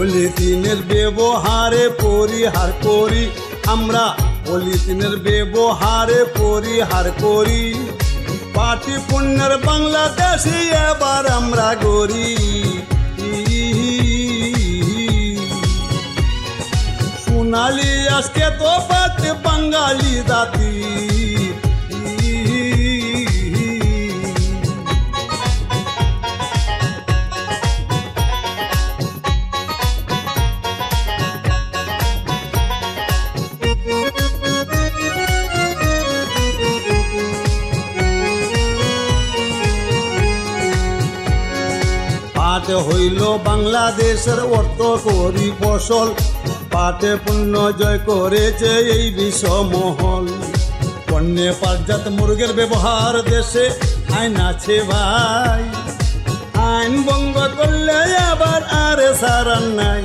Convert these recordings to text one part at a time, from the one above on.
পলিথিনের ব্যবহারে পরিহার করি আমরা, পলিথিনের ব্যবহারে পরিহার করি। পাটি পুণ্যের বাংলাদেশে এবার আমরা গড়ি। সোনালি আজকে তো পাতে বাঙালি জাতি। পাট হইল বাংলাদেশের অর্থ করি ফসল, পাটে পুণ্য জয় করেছে এই বিশ্বমহল। পণ্যে পাটজাত মুরগের ব্যবহার দেশে আইন আছে ভাই, আইন ভঙ্গ করলে আবার আর সারান নাই।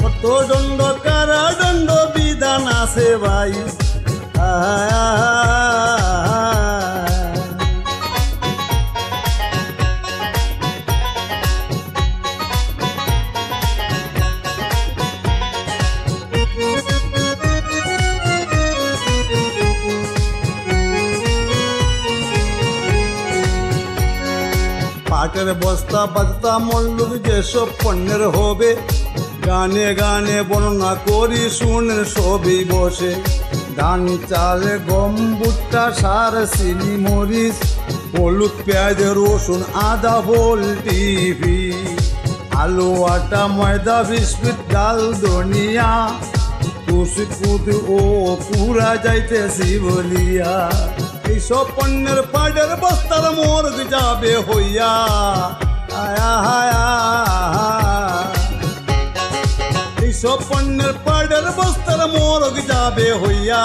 কত দণ্ড কারাদণ্ড বিধান আছে ভাই। পাটের বস্তা বাজতা মল্লুক যেসব পণ্যের হবে, গানে গানে বর্ণনা করি শুনেন সবই বসে। ধান চাল গম ভুট্টা সার চিনি মরিচ হলুদ পেঁয়াজ রসুন আদা টিভি আলু আটা ময়দা বিস্কুট ডাল ধনিয়া কুচি কুচি ও পুরা যাইতেছি বলিয়া। এইসব পণ্যের পাটের বস্তার মর্গ যাবে হইয়া। এইসব পণ্যের পাটের বস্তার মর্গ যাবে হইয়া।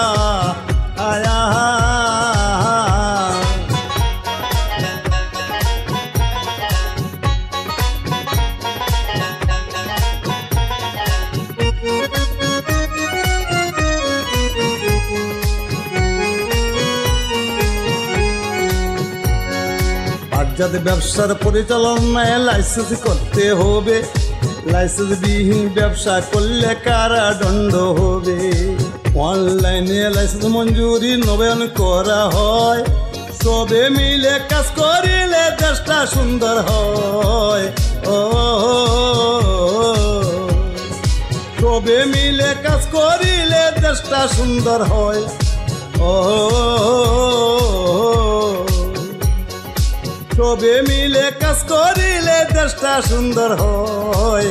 পাটজাত ব্যবসার পরিচালনায় লাইসেন্স করতে হবে, লাইসেন্স বিহীন ব্যবসা করলে কারাদণ্ড হবে। অনলাইনে লাইসেন্স মঞ্জুরি নবায়ন করা হয়, সবে মিলে কাজ করিলে দেশটা সুন্দর হয়। সবে মিলে কাজ করিলে দেশটা সুন্দর হয়। সবে মিলে কাজ করিলে দেশটা সুন্দর হয়।